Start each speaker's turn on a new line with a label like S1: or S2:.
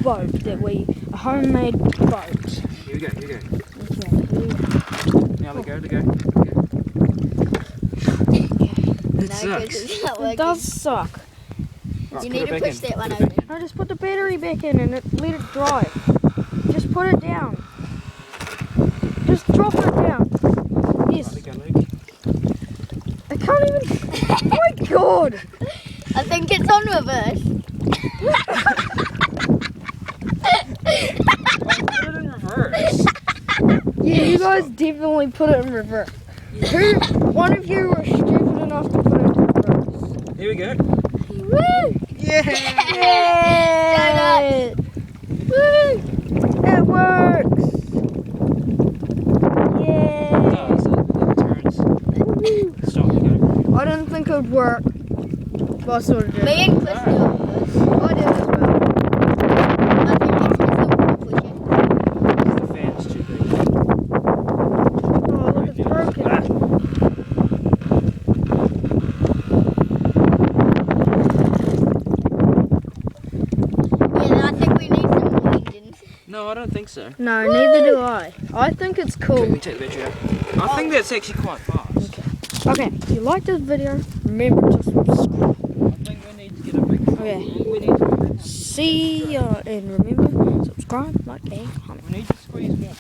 S1: boat a homemade boat.
S2: Here we go, here we go.
S1: Okay, here we go.
S2: Now let go. It sucks.
S3: It's not
S1: It
S3: working.
S1: does suck.
S2: Right,
S3: You
S2: put
S3: need
S2: it
S3: to
S2: back
S3: push
S2: in.
S3: that one
S2: Put it
S3: over.
S2: back
S1: I just put the battery back in and let it dry. Just put it down. Just drop it down.
S2: in.
S1: Yes.
S2: Right, let go, Luke.
S1: I can't even. Oh my god!
S3: I think it's on reverse.
S2: Put it in reverse.
S1: Yeah, you guys definitely put it in reverse. One of you were stupid enough to put it in reverse.
S2: Here we go.
S3: Woo!
S2: Yeah!
S1: Yay! Woo! It works! Yay!
S2: It turns. Stop, go.
S1: I didn't think it would work, but I sort of did.
S3: Me and Chris do it.
S1: I did as well.
S3: I think it's because of the pushing.
S2: The fan's too big.
S1: Oh, look, it's broken.
S3: Yeah, I think we need some more engines.
S2: No, I don't think so.
S1: No, neither do I. I think it's
S2: Okay,
S1: cool.
S2: we take the battery out. I think that's actually quite fast.
S1: Okay, if you like this video, remember to subscribe.
S2: I think we need to get a big
S1: Okay.
S2: We need to,
S1: See ya, and remember, subscribe, like, and comment.
S2: we need to squeeze more.